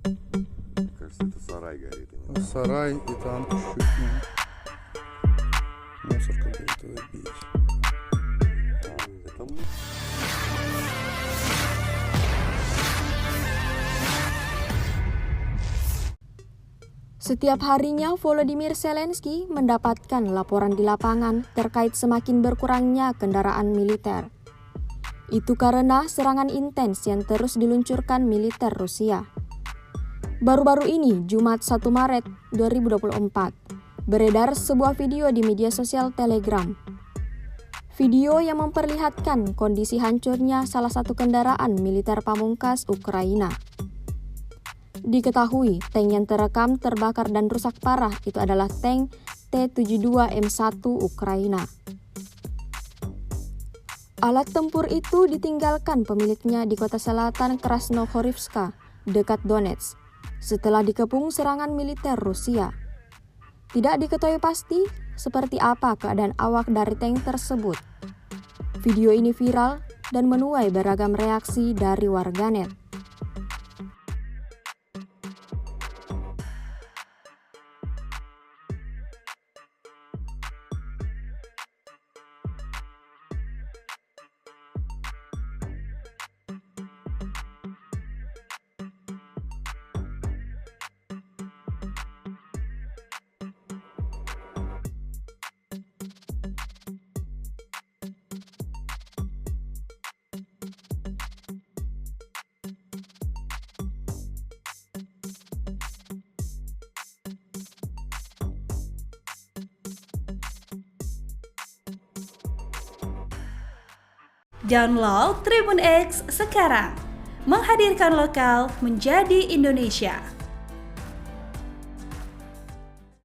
Кажется, это сарай горит. Сарай, и там чуть-чуть, мусорка будет забить. Это Setiap harinya Volodymyr Zelensky mendapatkan laporan di lapangan terkait semakin berkurangnya kendaraan militer. Itu karena serangan intens yang terus diluncurkan militer Rusia. Baru-baru ini, Jumat 1 Maret 2024, beredar sebuah video di media sosial Telegram. Video yang memperlihatkan kondisi hancurnya salah satu kendaraan militer pamungkas Ukraina. Diketahui, tank yang terekam terbakar dan rusak parah itu adalah tank T-72M1 Ukraina. Alat tempur itu ditinggalkan pemiliknya di kota selatan Krasnohorivska, dekat Donetsk, setelah dikepung serangan militer Rusia. Tidak diketahui pasti seperti apa keadaan awak dari tank tersebut. Video ini viral dan menuai beragam reaksi dari warganet. Download Tribun X sekarang, menghadirkan lokal menjadi Indonesia.